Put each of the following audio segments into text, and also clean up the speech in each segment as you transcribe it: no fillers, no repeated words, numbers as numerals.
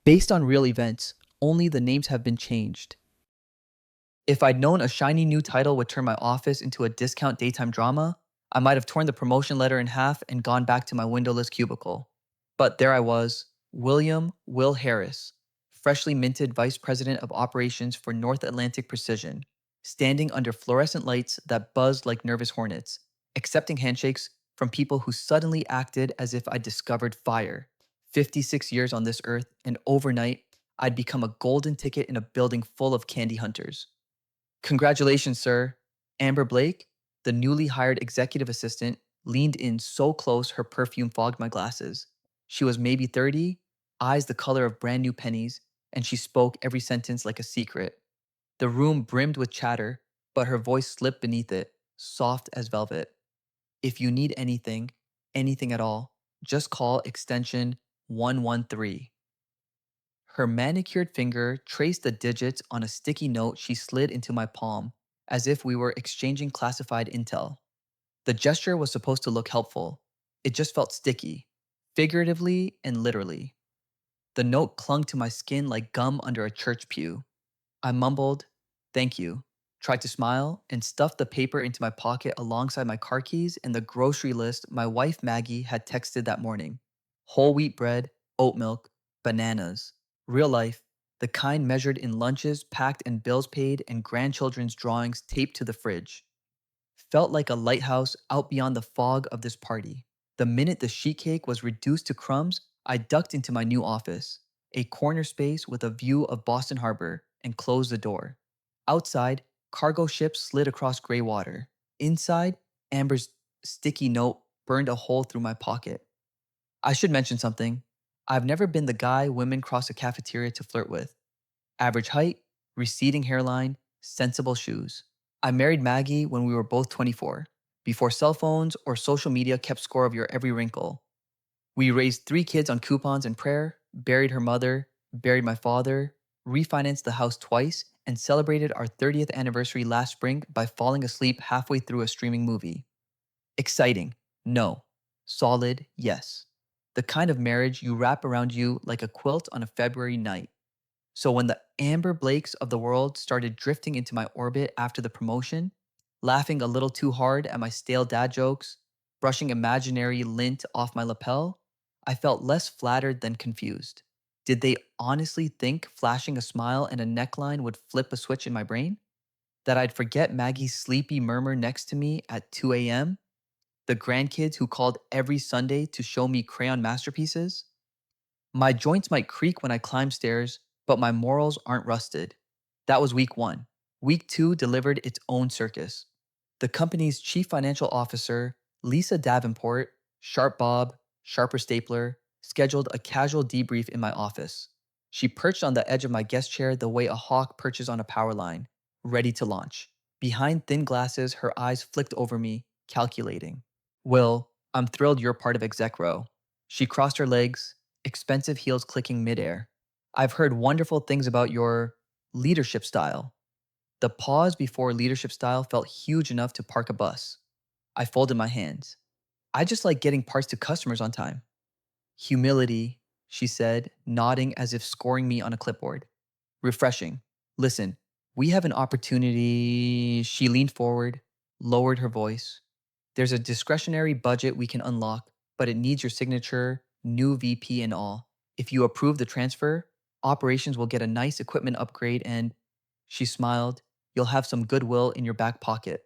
Based on real events, only the names have been changed. If I'd known a shiny new title would turn my office into a discount daytime drama, I might have torn the promotion letter in half and gone back to my windowless cubicle. But there I was, William Will Harris, freshly minted Vice President of Operations for North Atlantic Precision, standing under fluorescent lights that buzzed like nervous hornets, accepting handshakes from people who suddenly acted as if I'd discovered fire. 56 years on this earth, and overnight, I'd become a golden ticket in a building full of candy hunters. Congratulations, sir. Amber Blake, the newly hired executive assistant, leaned in so close her perfume fogged my glasses. She was maybe 30, eyes the color of brand new pennies, and she spoke every sentence like a secret. The room brimmed with chatter, but her voice slipped beneath it, soft as velvet. If you need anything, anything at all, just call extension 113. Her manicured finger traced the digits on a sticky note she slid into my palm, as if we were exchanging classified intel. The gesture was supposed to look helpful. It just felt sticky, figuratively and literally. The note clung to my skin like gum under a church pew. I mumbled, "Thank you," tried to smile, and stuffed the paper into my pocket alongside my car keys and the grocery list my wife Maggie had texted that morning: whole wheat bread, oat milk, bananas. Real life, the kind measured in lunches packed and bills paid and grandchildren's drawings taped to the fridge. Felt like a lighthouse out beyond the fog of this party. The minute the sheet cake was reduced to crumbs, I ducked into my new office, a corner space with a view of Boston Harbor, and closed the door. Outside, cargo ships slid across gray water. Inside, Amber's sticky note burned a hole through my pocket. I should mention something. I've never been the guy women cross a cafeteria to flirt with. Average height, receding hairline, sensible shoes. I married Maggie when we were both 24, before cell phones or social media kept score of your every wrinkle. We raised 3 kids on coupons and prayer, buried her mother, buried my father, refinanced the house twice, and celebrated our 30th anniversary last spring by falling asleep halfway through a streaming movie. Exciting, no. Solid, yes. The kind of marriage you wrap around you like a quilt on a February night. So when the Amber Blakes of the world started drifting into my orbit after the promotion, laughing a little too hard at my stale dad jokes, brushing imaginary lint off my lapel, I felt less flattered than confused. Did they honestly think flashing a smile and a neckline would flip a switch in my brain? That I'd forget Maggie's sleepy murmur next to me at 2 a.m.? The grandkids who called every Sunday to show me crayon masterpieces? My joints might creak when I climb stairs, but my morals aren't rusted. That was week 1. Week 2 delivered its own circus. The company's chief financial officer, Lisa Davenport, Sharp Bob, Sharper Stapler, scheduled a casual debrief in my office. She perched on the edge of my guest chair the way a hawk perches on a power line, ready to launch. Behind thin glasses, her eyes flicked over me, calculating. Will, I'm thrilled you're part of exec row. She crossed her legs, expensive heels clicking midair. I've heard wonderful things about your leadership style. The pause before leadership style felt huge enough to park a bus. I folded my hands. I just like getting parts to customers on time. Humility, she said, nodding as if scoring me on a clipboard. Refreshing. Listen, we have an opportunity. She leaned forward, lowered her voice. There's a discretionary budget we can unlock, but it needs your signature, new VP and all. If you approve the transfer, operations will get a nice equipment upgrade and, she smiled, you'll have some goodwill in your back pocket.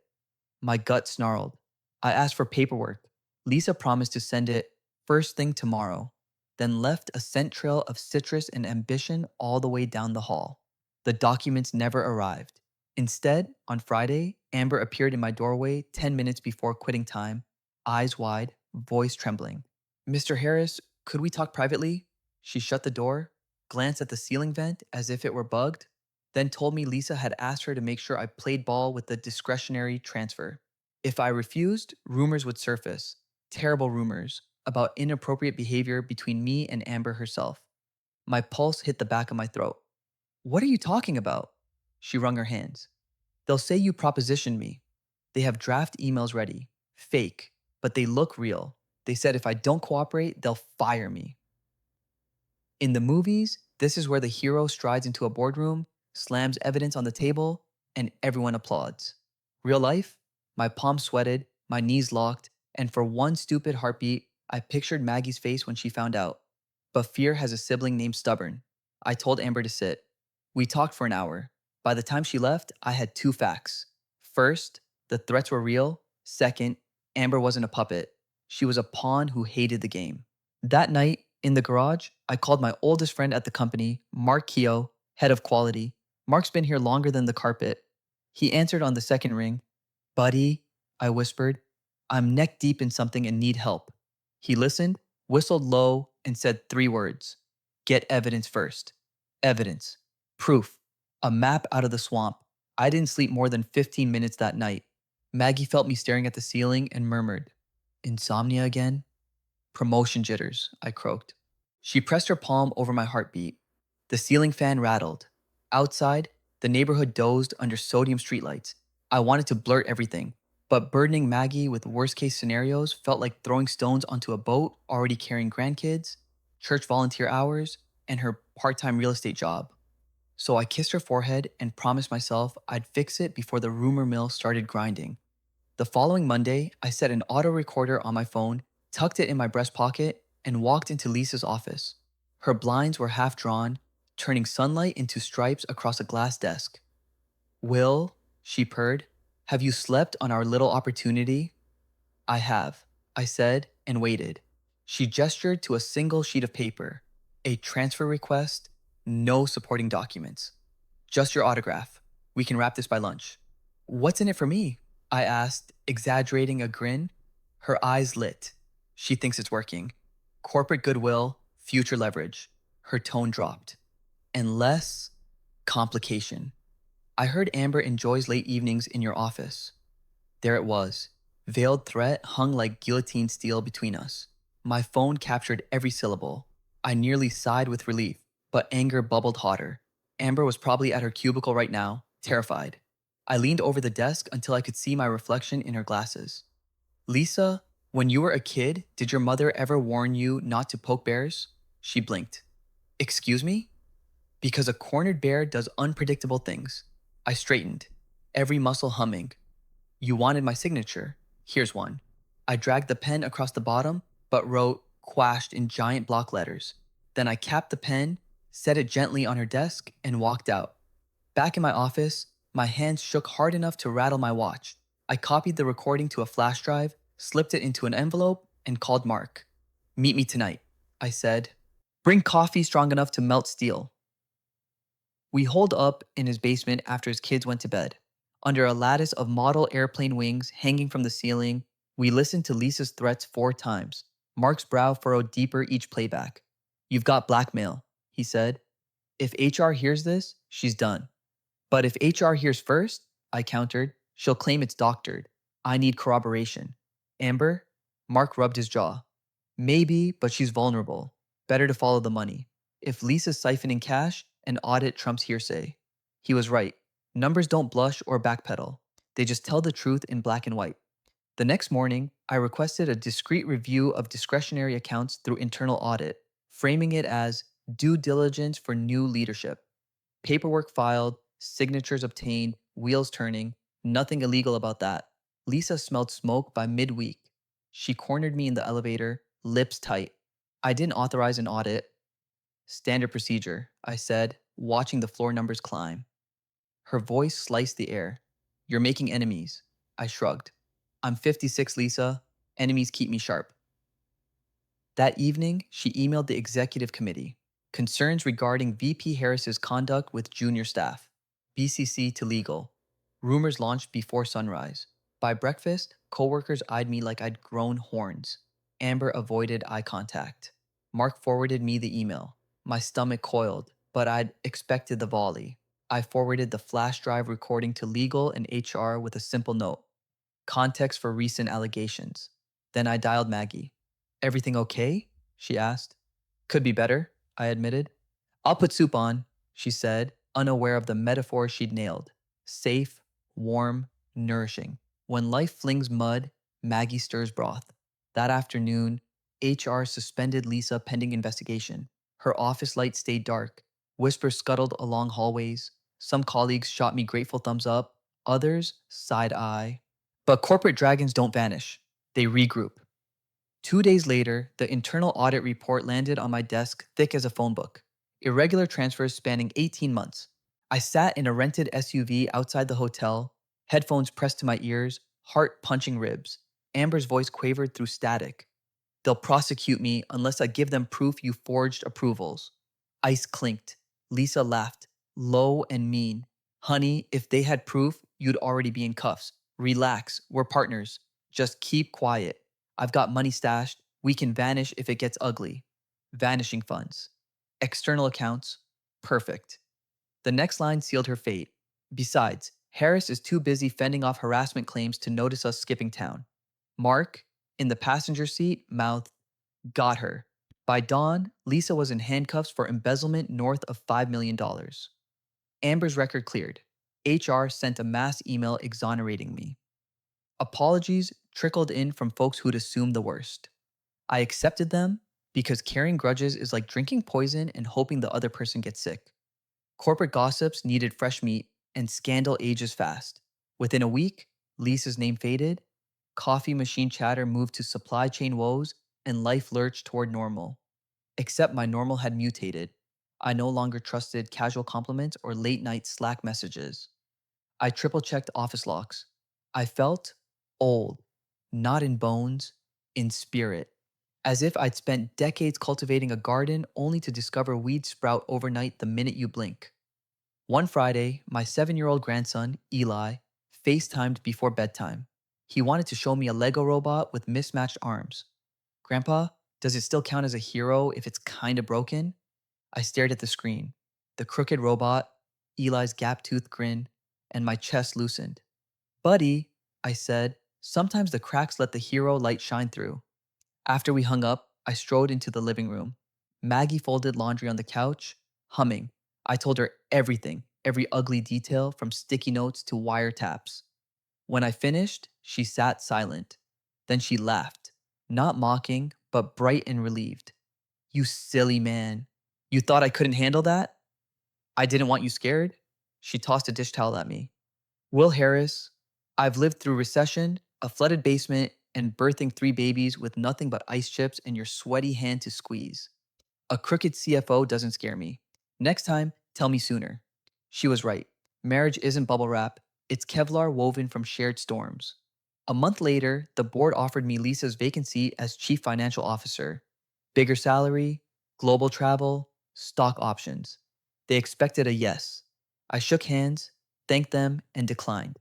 My gut snarled. I asked for paperwork. Lisa promised to send it first thing tomorrow, then left a scent trail of citrus and ambition all the way down the hall. The documents never arrived. Instead, on Friday, Amber appeared in my doorway 10 minutes before quitting time, eyes wide, voice trembling. "Mr. Harris, could we talk privately?" She shut the door, glanced at the ceiling vent as if it were bugged, then told me Lisa had asked her to make sure I played ball with the discretionary transfer. If I refused, rumors would surface, terrible rumors, about inappropriate behavior between me and Amber herself. My pulse hit the back of my throat. "What are you talking about?" She wrung her hands. "They'll say you propositioned me. They have draft emails ready. Fake, but they look real. They said if I don't cooperate, they'll fire me. In the movies, This is where the hero strides into a boardroom, slams evidence on the table, and everyone applauds. Real life? My palms sweated, my knees locked, and for one stupid heartbeat, I pictured Maggie's face when she found out. But fear has a sibling named Stubborn. I told Amber to sit. We talked for an hour. By the time she left, I had two facts. First, the threats were real. Second, Amber wasn't a puppet. She was a pawn who hated the game. That night, in the garage, I called my oldest friend at the company, Mark Keogh, head of quality. Mark's been here longer than the carpet. He answered on the second ring. Buddy, I whispered, I'm neck deep in something and need help. He listened, whistled low, and said three words. Get evidence first. Evidence. Proof. A map out of the swamp. I didn't sleep more than 15 minutes that night. Maggie felt me staring at the ceiling and murmured, Insomnia again? Promotion jitters, I croaked. She pressed her palm over my heartbeat. The ceiling fan rattled. Outside, the neighborhood dozed under sodium streetlights. I wanted to blurt everything, but burdening Maggie with worst case scenarios felt like throwing stones onto a boat already carrying grandkids, church volunteer hours, and her part time real estate job. So I kissed her forehead and promised myself I'd fix it before the rumor mill started grinding. The following Monday, I set an auto recorder on my phone, tucked it in my breast pocket, and walked into Lisa's office. Her blinds were half drawn, turning sunlight into stripes across a glass desk. Will, she purred, have you slept on our little opportunity? I have, I said, and waited. She gestured to a single sheet of paper, a transfer request, no supporting documents. Just your autograph. We can wrap this by lunch. What's in it for me? I asked, exaggerating a grin. Her eyes lit. She thinks it's working. Corporate goodwill, future leverage. Her tone dropped. And less complication. I heard Amber enjoys late evenings in your office. There it was. Veiled threat hung like guillotine steel between us. My phone captured every syllable. I nearly sighed with relief, but anger bubbled hotter. Amber was probably at her cubicle right now, terrified. I leaned over the desk until I could see my reflection in her glasses. Lisa, when you were a kid, did your mother ever warn you not to poke bears? She blinked. Excuse me? Because a cornered bear does unpredictable things. I straightened, every muscle humming. You wanted my signature. Here's one. I dragged the pen across the bottom, but wrote quashed in giant block letters. Then I capped the pen, set it gently on her desk, and walked out. Back in my office, my hands shook hard enough to rattle my watch. I copied the recording to a flash drive, slipped it into an envelope, and called Mark. Meet me tonight, I said. Bring coffee strong enough to melt steel. We holed up in his basement after his kids went to bed. Under a lattice of model airplane wings hanging from the ceiling, we listened to Lisa's threats 4 times. Mark's brow furrowed deeper each playback. You've got blackmail, he said. If HR hears this, she's done. But if HR hears first, I countered, she'll claim it's doctored. I need corroboration. Amber? Mark rubbed his jaw. Maybe, but she's vulnerable. Better to follow the money. If Lisa's siphoning cash, an audit trumps hearsay. He was right. Numbers don't blush or backpedal. They just tell the truth in black and white. The next morning, I requested a discreet review of discretionary accounts through internal audit, framing it as due diligence for new leadership. Paperwork filed, signatures obtained, wheels turning, nothing illegal about that. Lisa smelled smoke by midweek. She cornered me in the elevator, lips tight. I didn't authorize an audit. Standard procedure, I said, watching the floor numbers climb. Her voice sliced the air. You're making enemies. I shrugged. I'm 56, Lisa. Enemies keep me sharp. That evening, she emailed the executive committee. Concerns regarding VP Harris's conduct with junior staff. BCC to legal. Rumors launched before sunrise. By breakfast, coworkers eyed me like I'd grown horns. Amber avoided eye contact. Mark forwarded me the email. My stomach coiled, but I'd expected the volley. I forwarded the flash drive recording to legal and HR with a simple note. Context for recent allegations. Then I dialed Maggie. Everything okay? She asked. Could be better, I admitted. I'll put soup on, she said, unaware of the metaphor she'd nailed. Safe, warm, nourishing. When life flings mud, Maggie stirs broth. That afternoon, HR suspended Lisa pending investigation. Her office light stayed dark, Whispers scuttled along hallways. Some colleagues shot me grateful thumbs up, others side eye. But corporate dragons don't vanish, they regroup. 2 days later, the internal audit report landed on my desk thick as a phone book. Irregular transfers spanning 18 months. I sat in a rented SUV outside the hotel, headphones pressed to my ears, heart punching ribs. Amber's voice quavered through static. They'll prosecute me unless I give them proof you forged approvals. Ice clinked. Lisa laughed, low and mean. Honey, if they had proof, you'd already be in cuffs. Relax, we're partners. Just keep quiet. I've got money stashed. We can vanish if it gets ugly. Vanishing funds. External accounts. Perfect. The next line sealed her fate. Besides, Harris is too busy fending off harassment claims to notice us skipping town. Mark, in the passenger seat, mouthed, got her. By dawn, Lisa was in handcuffs for embezzlement north of $5 million. dollars. Amber's record cleared. HR sent a mass email exonerating me. Apologies trickled in from folks who'd assumed the worst. I accepted them because carrying grudges is like drinking poison and hoping the other person gets sick. Corporate gossips needed fresh meat, and scandal ages fast. Within a week, Lisa's name faded, coffee machine chatter moved to supply chain woes, and life lurched toward normal. Except my normal had mutated. I no longer trusted casual compliments or late night Slack messages. I triple checked office locks. I felt old, not in bones, in spirit. As if I'd spent decades cultivating a garden only to discover weeds sprout overnight the minute you blink. One Friday, my 7-year-old grandson, Eli, FaceTimed before bedtime. He wanted to show me a Lego robot with mismatched arms. Grandpa, does it still count as a hero if it's kinda broken? I stared at the screen. The crooked robot, Eli's gap-toothed grin, and my chest loosened. Buddy, I said, sometimes the cracks let the hero light shine through. After we hung up, I strode into the living room. Maggie folded laundry on the couch, humming. I told her everything, every ugly detail from sticky notes to wiretaps. When I finished, she sat silent. Then she laughed, not mocking, but bright and relieved. You silly man. You thought I couldn't handle that? I didn't want you scared? She tossed a dish towel at me. Will Harris, I've lived through recession, a flooded basement, and birthing 3 babies with nothing but ice chips and your sweaty hand to squeeze. A crooked CFO doesn't scare me. Next time, tell me sooner. She was right. Marriage isn't bubble wrap, it's Kevlar woven from shared storms. A month later, the board offered me Lisa's vacancy as chief financial officer. Bigger salary, global travel, stock options. They expected a yes. I shook hands, thanked them, and declined.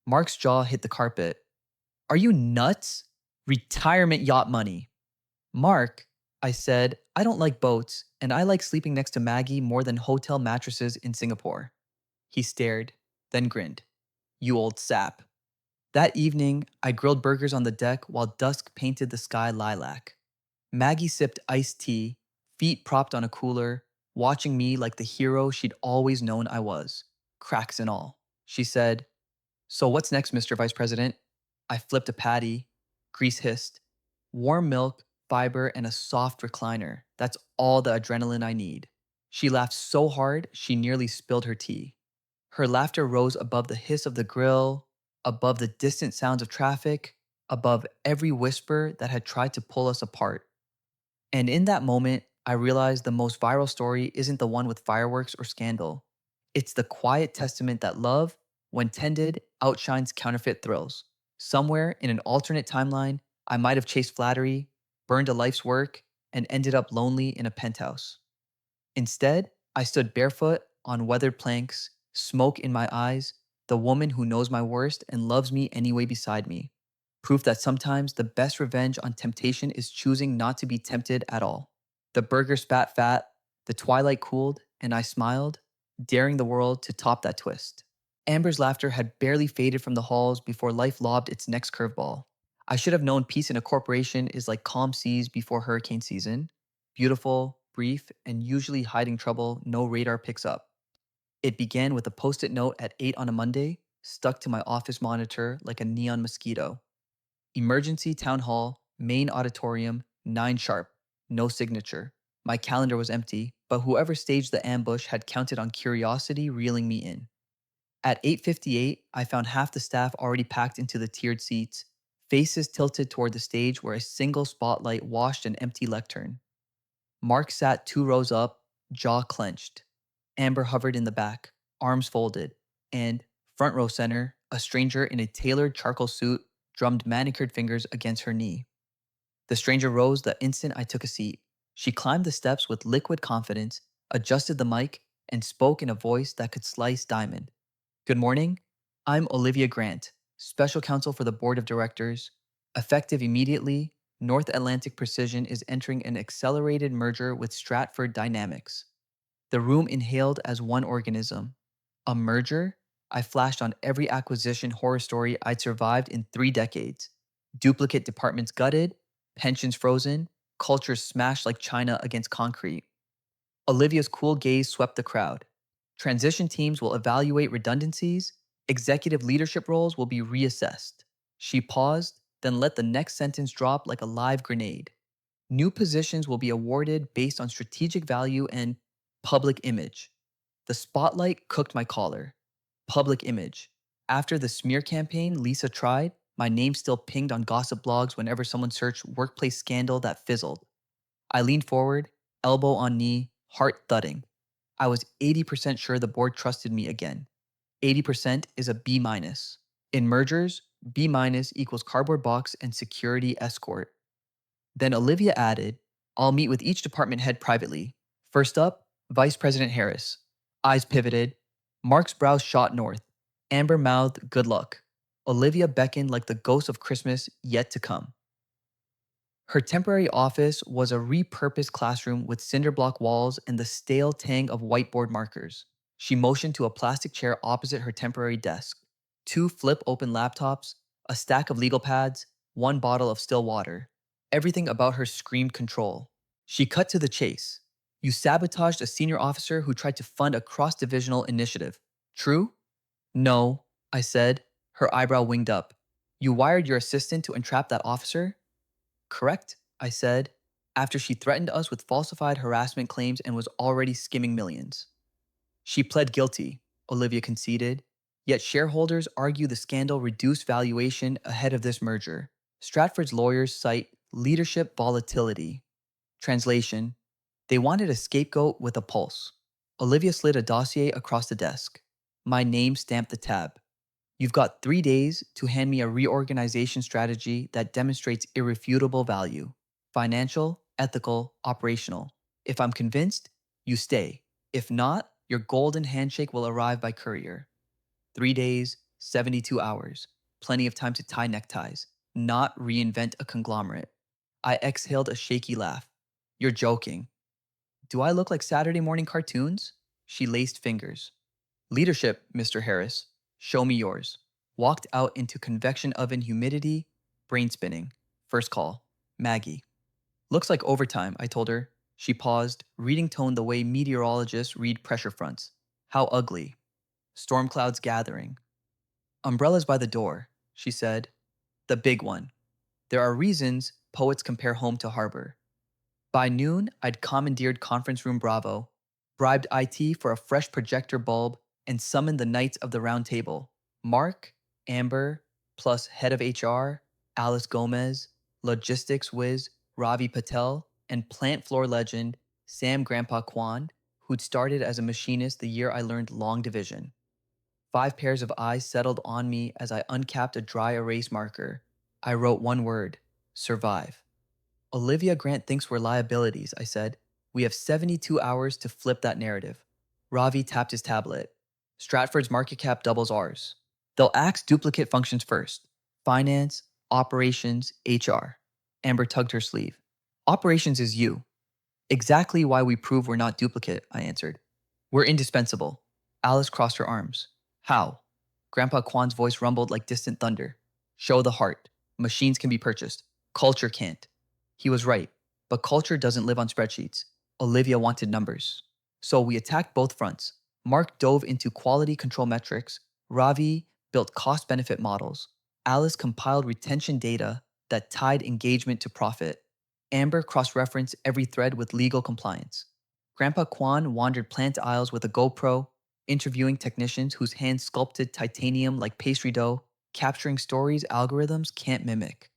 Mark's jaw hit the carpet. Are you nuts? Retirement yacht money. Mark, I said, I don't like boats, and I like sleeping next to Maggie more than hotel mattresses in Singapore. He stared, then grinned. You old sap. That evening, I grilled burgers on the deck while dusk painted the sky lilac. Maggie sipped iced tea, feet propped on a cooler, watching me like the hero she'd always known I was, cracks and all. She said, so what's next, Mr. Vice President? I flipped a patty, grease hissed. Warm milk, fiber, and a soft recliner. That's all the adrenaline I need. She laughed so hard, she nearly spilled her tea. Her laughter rose above the hiss of the grill, above the distant sounds of traffic, above every whisper that had tried to pull us apart. And in that moment, I realized the most viral story isn't the one with fireworks or scandal. It's the quiet testament that love, when tended, outshines counterfeit thrills. Somewhere in an alternate timeline, I might have chased flattery, burned a life's work, and ended up lonely in a penthouse. Instead, I stood barefoot on weathered planks, smoke in my eyes, the woman who knows my worst and loves me anyway beside me. Proof that sometimes the best revenge on temptation is choosing not to be tempted at all. The burger spat fat, the twilight cooled, and I smiled, daring the world to top that twist. Amber's laughter had barely faded from the halls before life lobbed its next curveball. I should have known peace in a corporation is like calm seas before hurricane season. Beautiful, brief, and usually hiding trouble no radar picks up. It began with a post-it note at 8 on a Monday, stuck to my office monitor like a neon mosquito. Emergency Town Hall, main auditorium, 9 sharp. No signature. My calendar was empty, but whoever staged the ambush had counted on curiosity reeling me in. At 8:58, I found half the staff already packed into the tiered seats, faces tilted toward the stage where a single spotlight washed an empty lectern. Mark sat 2 rows up, jaw clenched. Amber hovered in the back, arms folded, and, front row center, a stranger in a tailored charcoal suit drummed manicured fingers against her knee. The stranger rose the instant I took a seat. She climbed the steps with liquid confidence, adjusted the mic, and spoke in a voice that could slice diamond. Good morning. I'm Olivia Grant, Special Counsel for the Board of Directors. Effective immediately, North Atlantic Precision is entering an accelerated merger with Stratford Dynamics. The room inhaled as one organism. A merger? I flashed on every acquisition horror story I'd survived in 3 decades. Duplicate departments gutted, pensions frozen, cultures smashed like china against concrete. Olivia's cool gaze swept the crowd. Transition teams will evaluate redundancies, executive leadership roles will be reassessed. She paused, then let the next sentence drop like a live grenade. New positions will be awarded based on strategic value and public image. The spotlight cooked my collar. Public image. After the smear campaign Lisa tried, my name still pinged on gossip blogs whenever someone searched workplace scandal that fizzled. I leaned forward, elbow on knee, heart thudding. I was 80% sure the board trusted me again. 80% is a B minus. In mergers, B minus equals cardboard box and security escort. Then Olivia added, I'll meet with each department head privately. First up, Vice President Harris. Eyes pivoted. Mark's brows shot north. Amber mouthed, good luck. Olivia beckoned like the ghost of Christmas yet to come. Her temporary office was a repurposed classroom with cinder block walls and the stale tang of whiteboard markers. She motioned to a plastic chair opposite her temporary desk. 2 flip-open laptops, a stack of legal pads, 1 bottle of still water. Everything about her screamed control. She cut to the chase. You sabotaged a senior officer who tried to fund a cross-divisional initiative. True? No, I said, her eyebrow winged up. You wired your assistant to entrap that officer? Correct, I said, after she threatened us with falsified harassment claims and was already skimming millions. She pled guilty, Olivia conceded, yet shareholders argue the scandal reduced valuation ahead of this merger. Stratford's lawyers cite leadership volatility. Translation: they wanted a scapegoat with a pulse. Olivia slid a dossier across the desk. My name stamped the tab. You've got 3 days to hand me a reorganization strategy that demonstrates irrefutable value: financial, ethical, operational. If I'm convinced, you stay. If not, your golden handshake will arrive by courier. 3 days, 72 hours. Plenty of time to tie neckties, not reinvent a conglomerate. I exhaled a shaky laugh. You're joking. Do I look like Saturday morning cartoons? She laced fingers. Leadership, Mr. Harris. Show me yours. Walked out into convection oven humidity, brain spinning. First call. Maggie. Looks like overtime, I told her. She paused, reading tone the way meteorologists read pressure fronts. How ugly. Storm clouds gathering. Umbrellas by the door, she said. The big one. There are reasons poets compare home to harbor. By noon, I'd commandeered Conference Room Bravo, bribed IT for a fresh projector bulb, and summoned the Knights of the Round Table. Mark, Amber, plus head of HR, Alice Gomez, logistics whiz, Ravi Patel, and plant floor legend, Sam Grandpa Kwan, who'd started as a machinist the year I learned long division. 5 pairs of eyes settled on me as I uncapped a dry erase marker. I wrote one word: survive. Olivia Grant thinks we're liabilities, I said. We have 72 hours to flip that narrative. Ravi tapped his tablet. Stratford's market cap doubles ours. They'll axe duplicate functions first: finance, operations, HR. Amber tugged her sleeve. Operations is you. Exactly why we prove we're not duplicate, I answered. We're indispensable. Alice crossed her arms. How? Grandpa Kwan's voice rumbled like distant thunder. Show the heart. Machines can be purchased. Culture can't. He was right, but culture doesn't live on spreadsheets. Olivia wanted numbers. So we attacked both fronts. Mark dove into quality control metrics. Ravi built cost-benefit models. Alice compiled retention data that tied engagement to profit. Amber cross-referenced every thread with legal compliance. Grandpa Kwan wandered plant aisles with a GoPro, interviewing technicians whose hands sculpted titanium like pastry dough, capturing stories algorithms can't mimic.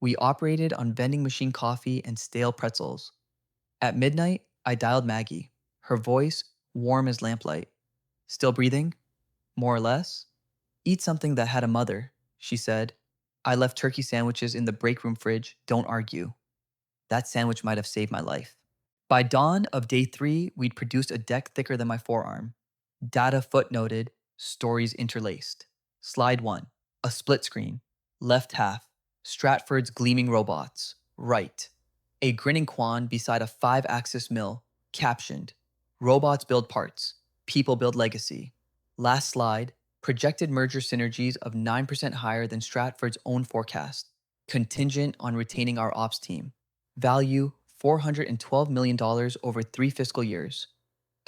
We operated on vending machine coffee and stale pretzels. At midnight, I dialed Maggie, her voice warm as lamplight. Still breathing? More or less? Eat something that had a mother, she said. I left turkey sandwiches in the break room fridge, don't argue. That sandwich might have saved my life. By dawn of day 3, we'd produced a deck thicker than my forearm. Data footnoted, stories interlaced. Slide 1, a split screen. Left half, Stratford's gleaming robots. Right, a grinning Quan beside a 5-axis mill. Captioned, robots build parts, people build legacy. Last slide, projected merger synergies of 9% higher than Stratford's own forecast. Contingent on retaining our ops team. Value $412 million over 3 fiscal years.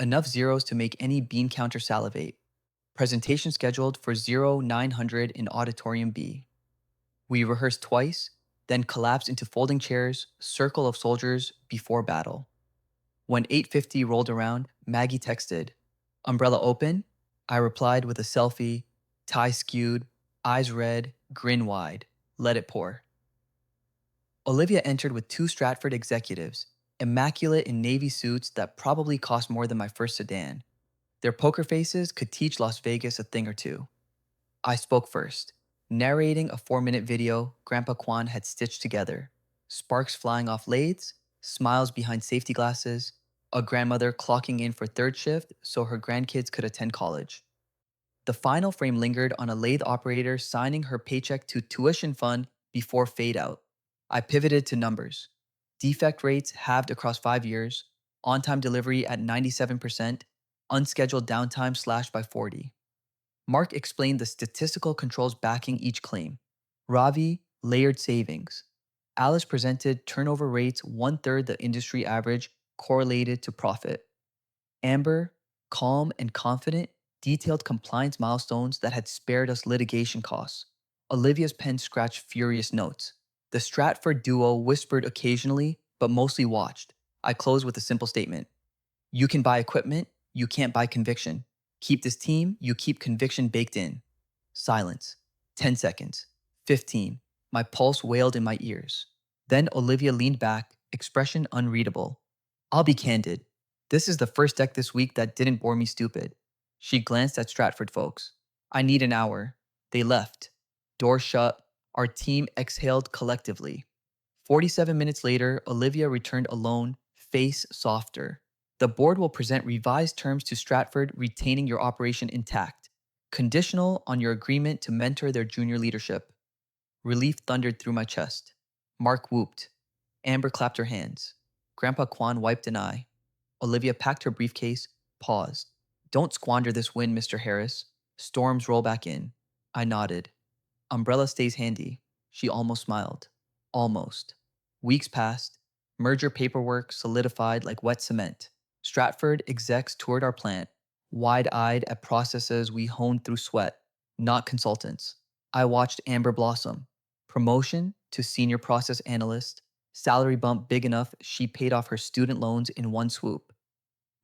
Enough zeros to make any bean counter salivate. Presentation scheduled for 0900 in Auditorium B. We rehearsed twice, then collapsed into folding chairs, circle of soldiers before battle. When 8:50 rolled around, Maggie texted, "Umbrella open?" I replied with a selfie, tie skewed, eyes red, grin wide. Let it pour. Olivia entered with 2 Stratford executives, immaculate in navy suits that probably cost more than my first sedan. Their poker faces could teach Las Vegas a thing or two. I spoke first, narrating a 4-minute video Grandpa Kwan had stitched together. Sparks flying off lathes, smiles behind safety glasses, a grandmother clocking in for third shift so her grandkids could attend college. The final frame lingered on a lathe operator signing her paycheck to tuition fund before fade out. I pivoted to numbers. Defect rates halved across 5 years, on time delivery at 97%, unscheduled downtime slashed by 40. Mark explained the statistical controls backing each claim. Ravi, layered savings. Alice presented turnover rates 1/3 the industry average correlated to profit. Amber, calm and confident, detailed compliance milestones that had spared us litigation costs. Olivia's pen scratched furious notes. The Stratford duo whispered occasionally, but mostly watched. I closed with a simple statement. You can buy equipment, you can't buy conviction. Keep this team, you keep conviction baked in. Silence. 10 seconds. 15. My pulse wailed in my ears. Then Olivia leaned back, expression unreadable. I'll be candid. This is the first deck this week that didn't bore me stupid. She glanced at Stratford folks. I need an hour. They left. Door shut. Our team exhaled collectively. 47 minutes later, Olivia returned alone, face softer. The board will present revised terms to Stratford retaining your operation intact, conditional on your agreement to mentor their junior leadership. Relief thundered through my chest. Mark whooped. Amber clapped her hands. Grandpa Kwan wiped an eye. Olivia packed her briefcase, paused. Don't squander this win, Mr. Harris. Storms roll back in. I nodded. Umbrella stays handy. She almost smiled. Almost. Weeks passed. Merger paperwork solidified like wet cement. Stratford execs toured our plant, wide-eyed at processes we honed through sweat, not consultants. I watched Amber blossom. Promotion to senior process analyst, salary bump big enough she paid off her student loans in one swoop.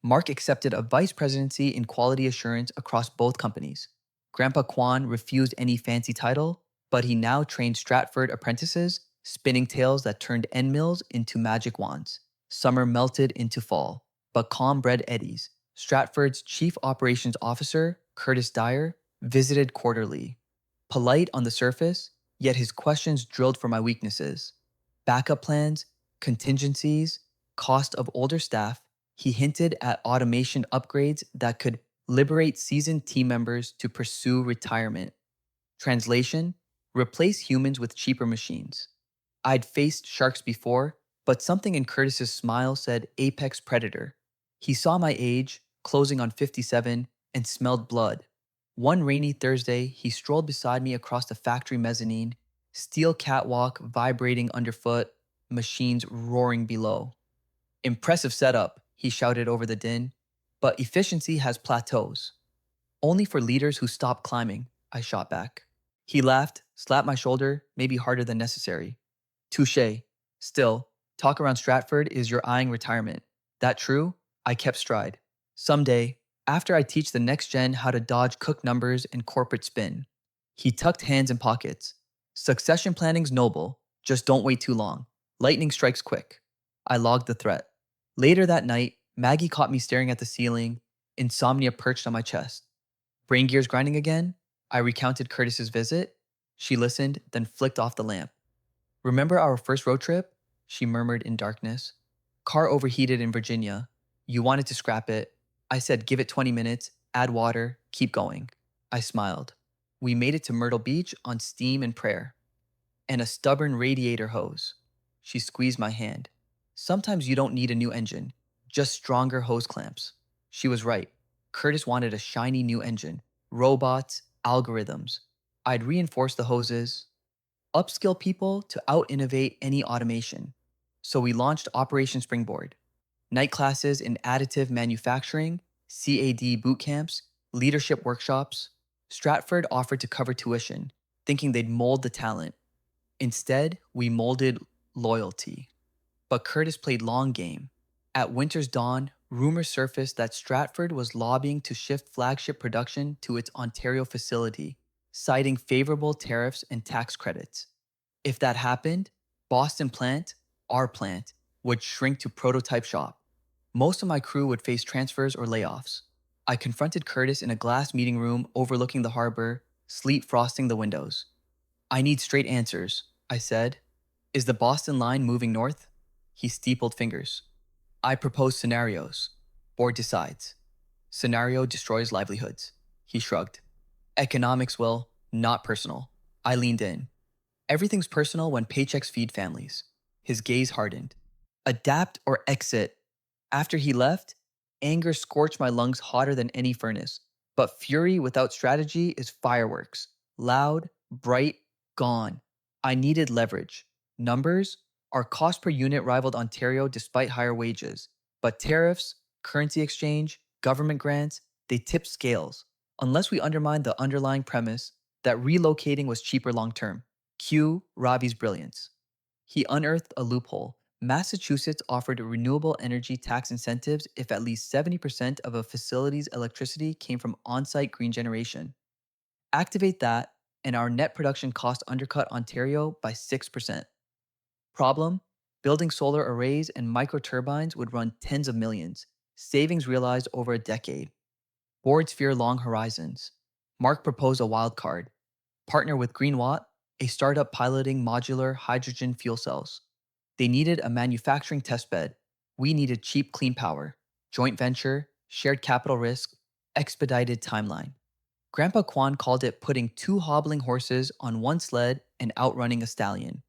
Mark accepted a vice presidency in quality assurance across both companies. Grandpa Kwan refused any fancy title, but he now trained Stratford apprentices, spinning tales that turned end mills into magic wands. Summer melted into fall, but calm bred eddies. Stratford's chief operations officer, Curtis Dyer, visited quarterly. Polite on the surface, yet his questions drilled for my weaknesses. Backup plans, contingencies, cost of older staff. He hinted at automation upgrades that could liberate seasoned team members to pursue retirement. Translation: replace humans with cheaper machines. I'd faced sharks before, but something in Curtis's smile said apex predator. He saw my age, closing on 57, and smelled blood. One rainy Thursday, he strolled beside me across the factory mezzanine, steel catwalk vibrating underfoot, machines roaring below. Impressive setup, he shouted over the din, but efficiency has plateaus. Only for leaders who stop climbing, I shot back. He laughed, slapped my shoulder, maybe harder than necessary. Touché. Still, talk around Stratford is you're eyeing retirement. That true? I kept stride. Someday, after I teach the next gen how to dodge cook numbers and corporate spin. He tucked hands in pockets. Succession planning's noble, just don't wait too long. Lightning strikes quick. I logged the threat. Later that night, Maggie caught me staring at the ceiling, insomnia perched on my chest. Brain gears grinding again? I recounted Curtis's visit. She listened, then flicked off the lamp. Remember our first road trip? She murmured in darkness. Car overheated in Virginia. You wanted to scrap it. I said give it 20 minutes, add water, keep going. I smiled. We made it to Myrtle Beach on steam and prayer. And a stubborn radiator hose. She squeezed my hand. Sometimes you don't need a new engine, just stronger hose clamps. She was right. Curtis wanted a shiny new engine. Robots, algorithms. I'd reinforce the hoses, upskill people to out-innovate any automation. So we launched Operation Springboard. Night classes in additive manufacturing, CAD boot camps, leadership workshops. Stratford offered to cover tuition, thinking they'd mold the talent. Instead, we molded loyalty. But Curtis played long game. At winter's dawn, rumors surfaced that Stratford was lobbying to shift flagship production to its Ontario facility, citing favorable tariffs and tax credits. If that happened, Boston plant, our plant, would shrink to prototype shop. Most of my crew would face transfers or layoffs. I confronted Curtis in a glass meeting room overlooking the harbor, sleet frosting the windows. I need straight answers, I said. Is the Boston line moving north? He steepled fingers. I propose scenarios. Board decides. Scenario destroys livelihoods. He shrugged. Economics will, not personal. I leaned in. Everything's personal when paychecks feed families. His gaze hardened. Adapt or exit. After he left, anger scorched my lungs hotter than any furnace. But fury without strategy is fireworks. Loud, bright, gone. I needed leverage. Numbers? Our cost per unit rivaled Ontario despite higher wages. But tariffs, currency exchange, government grants, they tipped scales. Unless we undermined the underlying premise that relocating was cheaper long term. Cue Robbie's brilliance. He unearthed a loophole. Massachusetts offered renewable energy tax incentives if at least 70% of a facility's electricity came from on site green generation. Activate that, and our net production cost undercut Ontario by 6%. Problem? Building solar arrays and microturbines would run tens of millions. Savings realized over a decade. Boards fear long horizons. Mark proposed a wild card. Partner with GreenWatt, a startup piloting modular hydrogen fuel cells. They needed a manufacturing testbed. We needed cheap, clean power. Joint venture, shared capital risk, expedited timeline. Grandpa Kwan called it putting two hobbling horses on one sled and outrunning a stallion.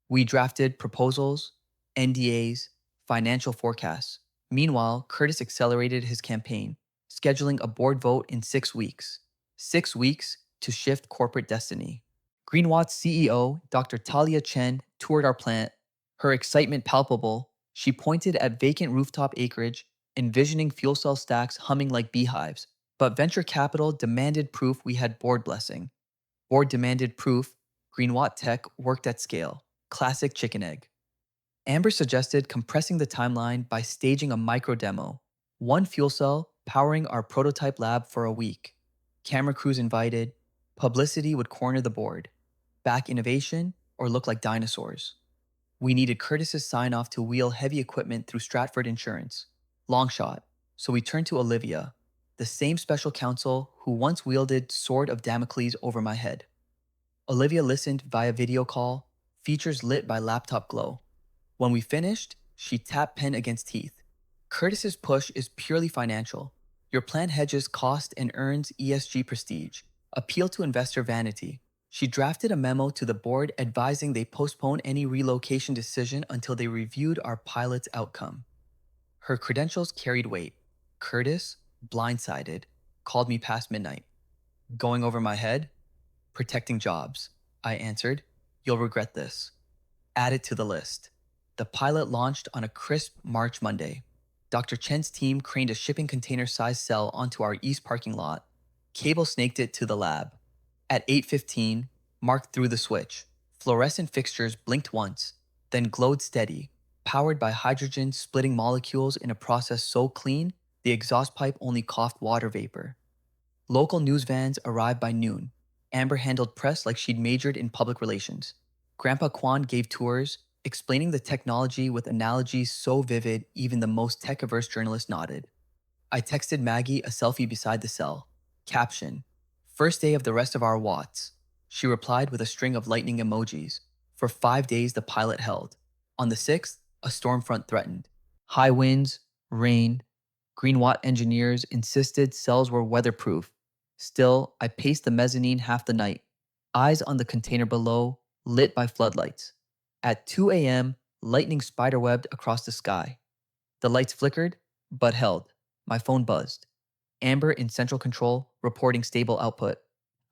We drafted proposals, NDAs, financial forecasts. Meanwhile, Curtis accelerated his campaign, scheduling a board vote in 6 weeks. 6 weeks to shift corporate destiny. Greenwatt's CEO, Dr. Talia Chen, toured our plant. Her excitement palpable, she pointed at vacant rooftop acreage, envisioning fuel cell stacks humming like beehives. But venture capital demanded proof we had board blessing. Board demanded proof Greenwatt Tech worked at scale. Classic chicken egg. Amber suggested compressing the timeline by staging a micro demo. One fuel cell powering our prototype lab for a week. Camera crews invited. Publicity would corner the board. Back innovation or look like dinosaurs. We needed Curtis's sign off to wheel heavy equipment through Stratford Insurance. Long shot. So we turned to Olivia, the same special counsel who once wielded Sword of Damocles over my head. Olivia listened via video call, features lit by laptop glow. When we finished, she tapped pen against teeth. Curtis's push is purely financial. Your plan hedges cost and earns ESG prestige. Appeal to investor vanity. She drafted a memo to the board advising they postpone any relocation decision until they reviewed our pilot's outcome. Her credentials carried weight. Curtis, blindsided, called me past midnight. Going over my head? Protecting jobs, I answered. You'll regret this. Add it to the list. The pilot launched on a crisp March Monday. Dr. Chen's team craned a shipping container-sized cell onto our east parking lot. Cable snaked it to the lab. At 8:15, Mark threw the switch. Fluorescent fixtures blinked once, then glowed steady. powered by hydrogen splitting molecules in a process so clean, the exhaust pipe only coughed water vapor. Local news vans arrived by noon. Amber handled press like she'd majored in public relations. Grandpa Kwan gave tours, explaining the technology with analogies so vivid even the most tech averse journalist nodded. I texted Maggie a selfie beside the cell. Caption: First day of the rest of our Watts. She replied with a string of lightning emojis. For 5 days, the pilot held. On the 6th, a storm front threatened. High winds, rain. Green Watt engineers insisted cells were weatherproof. Still, I paced the mezzanine half the night, eyes on the container below, lit by floodlights. At 2 a.m., lightning spiderwebbed across the sky. The lights flickered, but held. My phone buzzed. Amber in central control, reporting stable output.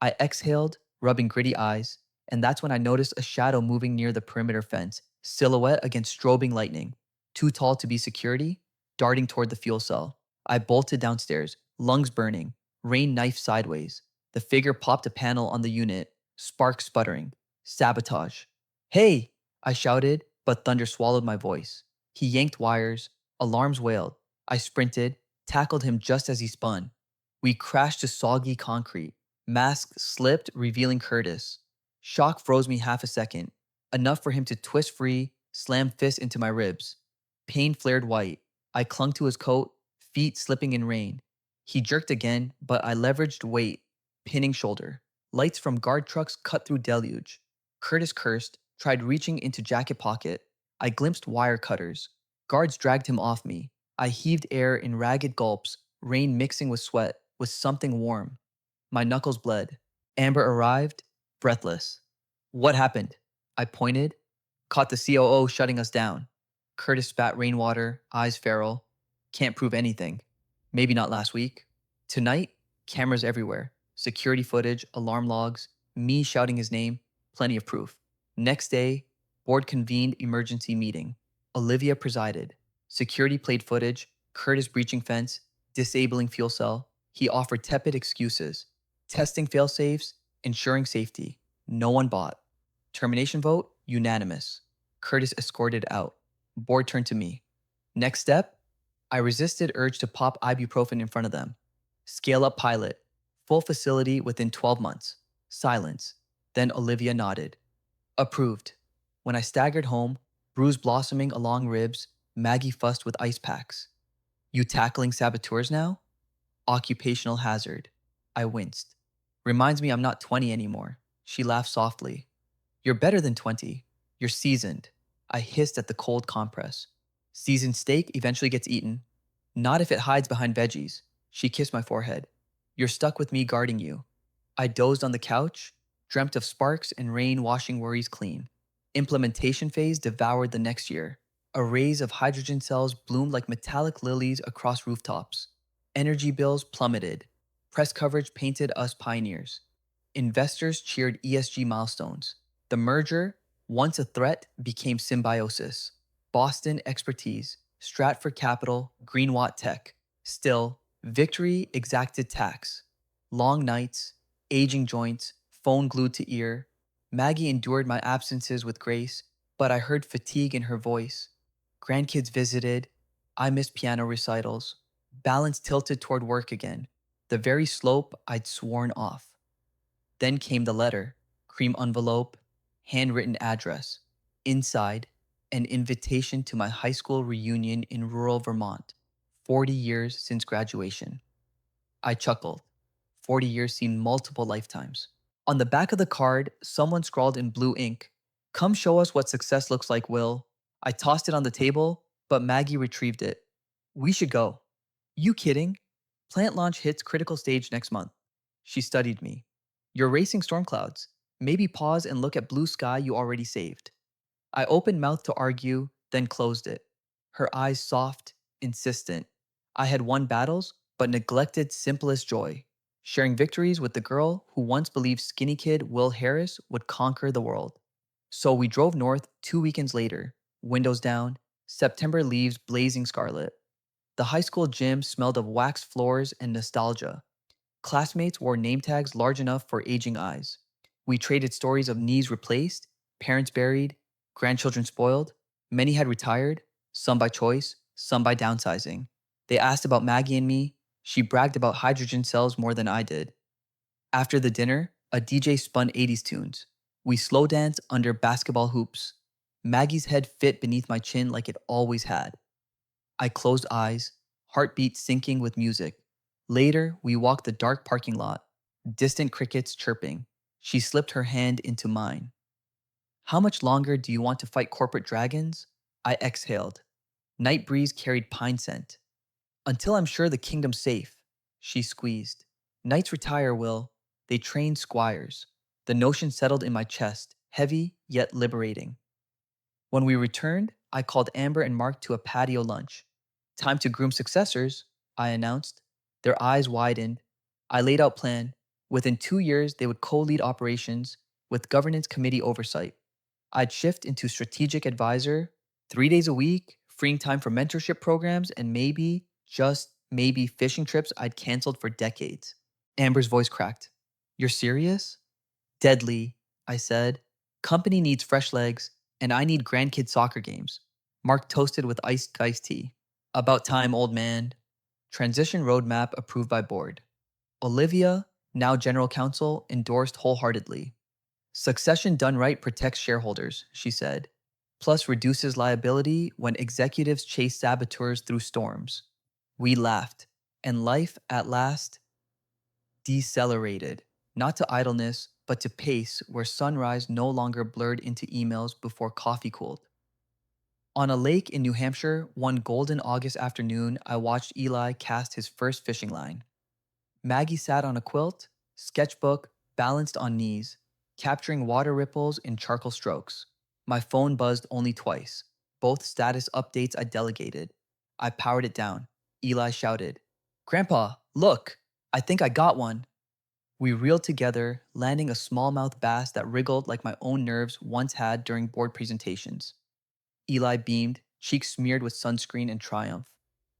I exhaled, rubbing gritty eyes, and that's when I noticed a shadow moving near the perimeter fence, silhouette against strobing lightning. Too tall to be security, darting toward the fuel cell. I bolted downstairs, lungs burning, rain knife sideways. The figure popped a panel on the unit, sparks sputtering. Sabotage. Hey! I shouted, but thunder swallowed my voice. He yanked wires, alarms wailed. I sprinted, tackled him just as he spun. We crashed to soggy concrete. Mask slipped, revealing Curtis. Shock froze me half a second, enough for him to twist free, slam fist into my ribs. Pain flared white. I clung to his coat, feet slipping in rain. He jerked again, but I leveraged weight, pinning shoulder. Lights from guard trucks cut through deluge. Curtis cursed, tried reaching into jacket pocket. I glimpsed wire cutters. Guards dragged him off me. I heaved air in ragged gulps, rain mixing with sweat, with something warm. My knuckles bled. Amber arrived, breathless. What happened? I pointed. Caught the COO shutting us down. Curtis spat rainwater, eyes feral. Can't prove anything. Maybe not last week. Tonight, cameras everywhere. Security footage, alarm logs, me shouting his name, plenty of proof. Next day, board convened emergency meeting. Olivia presided. Security played footage, Curtis breaching fence, disabling fuel cell. He offered tepid excuses. Testing failsafes, ensuring safety. No one bought. Termination vote, unanimous. Curtis escorted out. Board turned to me. Next step? I resisted urge to pop ibuprofen in front of them. Scale up pilot. Full facility within 12 months. Silence. Then Olivia nodded. Approved. When I staggered home, bruise blossoming along ribs, Maggie fussed with ice packs. You tackling saboteurs now? Occupational hazard. I winced. Reminds me I'm not 20 anymore. She laughed softly. You're better than 20. You're seasoned. I hissed at the cold compress. Seasoned steak eventually gets eaten. Not if it hides behind veggies. She kissed my forehead. You're stuck with me guarding you. I dozed on the couch, dreamt of sparks and rain washing worries clean. Implementation phase devoured the next year. Arrays of hydrogen cells bloomed like metallic lilies across rooftops. Energy bills plummeted. Press coverage painted us pioneers. Investors cheered ESG milestones. The merger, once a threat, became symbiosis. Boston expertise, Stratford capital, Greenwatt tech. Still, victory exacted tax. Long nights, aging joints, phone glued to ear. Maggie endured my absences with grace, but I heard fatigue in her voice. Grandkids visited. I missed piano recitals. Balance tilted toward work again, the very slope I'd sworn off. Then came the letter, cream envelope, handwritten address. Inside, an invitation to my high school reunion in rural Vermont, 40 years since graduation. I chuckled. 40 years seemed multiple lifetimes. On the back of the card, someone scrawled in blue ink, "Come show us what success looks like, Will." I tossed it on the table, but Maggie retrieved it. "We should go." "You kidding? Plant launch hits critical stage next month." She studied me. "You're racing storm clouds. Maybe pause and look at blue sky you already saved." I opened mouth to argue, then closed it. Her eyes soft, insistent. I had won battles, but neglected simplest joy. Sharing victories with the girl who once believed skinny kid Will Harris would conquer the world. So we drove north 2 weekends later, windows down, September leaves blazing scarlet. The high school gym smelled of waxed floors and nostalgia. Classmates wore name tags large enough for aging eyes. We traded stories of knees replaced, parents buried, grandchildren spoiled. Many had retired, some by choice, some by downsizing. They asked about Maggie and me. She bragged about hydrogen cells more than I did. After the dinner, a DJ spun 80s tunes. We slow danced under basketball hoops. Maggie's head fit beneath my chin like it always had. I closed eyes, heartbeat syncing with music. Later, we walked the dark parking lot, distant crickets chirping. She slipped her hand into mine. How much longer do you want to fight corporate dragons? I exhaled. Night breeze carried pine scent. Until I'm sure the kingdom's safe. She squeezed. Knights retire, Will. They train squires. The notion settled in my chest, heavy yet liberating. When we returned, I called Amber and Mark to a patio lunch. Time to groom successors, I announced. Their eyes widened. I laid out plan. Within 2 years, they would co-lead operations with governance committee oversight. I'd shift into strategic advisor, 3 days a week, freeing time for mentorship programs and maybe, just maybe, fishing trips I'd canceled for decades. Amber's voice cracked. You're serious? Deadly, I said. Company needs fresh legs, and I need grandkid soccer games. Mark toasted with iced tea. About time, old man. Transition roadmap approved by board. Olivia, now general counsel, endorsed wholeheartedly. Succession done right protects shareholders, she said, plus reduces liability when executives chase saboteurs through storms. We laughed, and life, at last, decelerated, not to idleness, but to pace where sunrise no longer blurred into emails before coffee cooled. On a lake in New Hampshire, one golden August afternoon, I watched Eli cast his first fishing line. Maggie sat on a quilt, sketchbook balanced on knees, capturing water ripples in charcoal strokes. My phone buzzed only twice, both status updates I delegated. I powered it down. Eli shouted, Grandpa, look! I think I got one. We reeled together, landing a smallmouth bass that wriggled like my own nerves once had during board presentations. Eli beamed, cheeks smeared with sunscreen in triumph.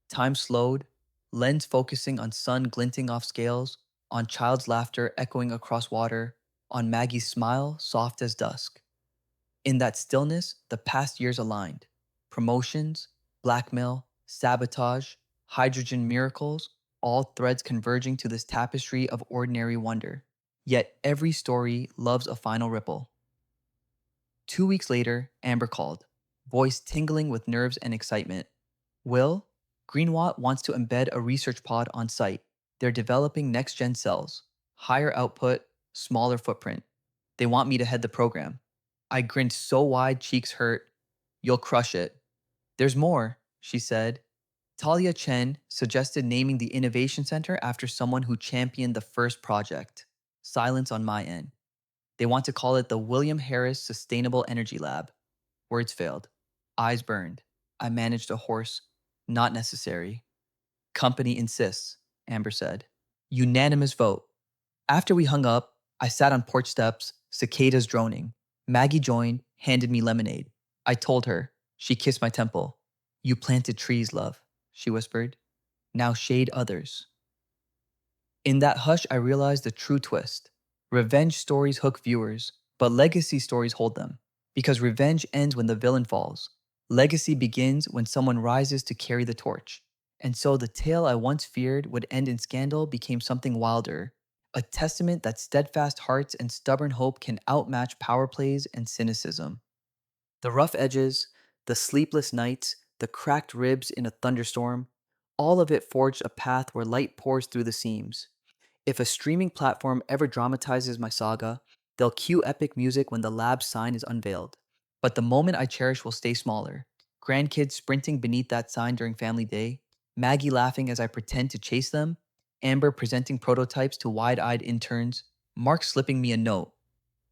Time slowed, lens focusing on sun glinting off scales, on child's laughter echoing across water, on Maggie's smile soft as dusk. In that stillness, the past years aligned. Promotions, blackmail, sabotage, hydrogen miracles, all threads converging to this tapestry of ordinary wonder. Yet every story loves a final ripple. 2 weeks later, Amber called, voice tingling with nerves and excitement. Will, Greenwatt wants to embed a research pod on site. They're developing next-gen cells, higher output, smaller footprint. They want me to head the program. I grinned so wide cheeks hurt. You'll crush it. There's more, she said. Talia Chen suggested naming the Innovation Center after someone who championed the first project. Silence on my end. They want to call it the William Harris Sustainable Energy Lab. Words failed. Eyes burned. I managed a hoarse, not necessary. Company insists, Amber said. Unanimous vote. After we hung up, I sat on porch steps, cicadas droning. Maggie joined, handed me lemonade. I told her. She kissed my temple. You planted trees, love, she whispered. Now shade others. In that hush, I realized the true twist. Revenge stories hook viewers, but legacy stories hold them. Because revenge ends when the villain falls. Legacy begins when someone rises to carry the torch. And so the tale I once feared would end in scandal became something wilder. A testament that steadfast hearts and stubborn hope can outmatch power plays and cynicism. The rough edges, the sleepless nights, the cracked ribs in a thunderstorm, all of it forged a path where light pours through the seams. If a streaming platform ever dramatizes my saga, they'll cue epic music when the lab sign is unveiled. But the moment I cherish will stay smaller. Grandkids sprinting beneath that sign during family day, Maggie laughing as I pretend to chase them, Amber presenting prototypes to wide-eyed interns, Mark slipping me a note,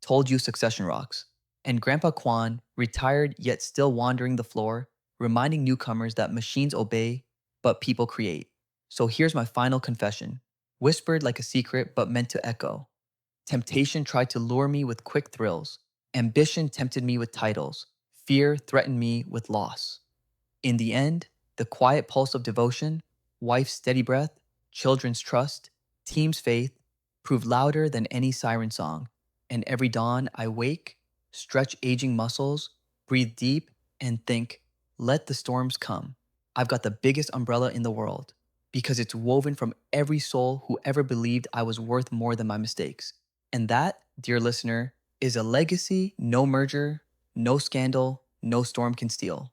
told you succession rocks, and Grandpa Kwan, retired yet still wandering the floor, reminding newcomers that machines obey, but people create. So here's my final confession, whispered like a secret but meant to echo. Temptation tried to lure me with quick thrills. Ambition tempted me with titles. Fear threatened me with loss. In the end, the quiet pulse of devotion, wife's steady breath, children's trust, team's faith, proved louder than any siren song. And every dawn I wake, stretch aging muscles, breathe deep, and think, let the storms come. I've got the biggest umbrella in the world because it's woven from every soul who ever believed I was worth more than my mistakes. And that, dear listener, is a legacy no merger, no scandal, no storm can steal.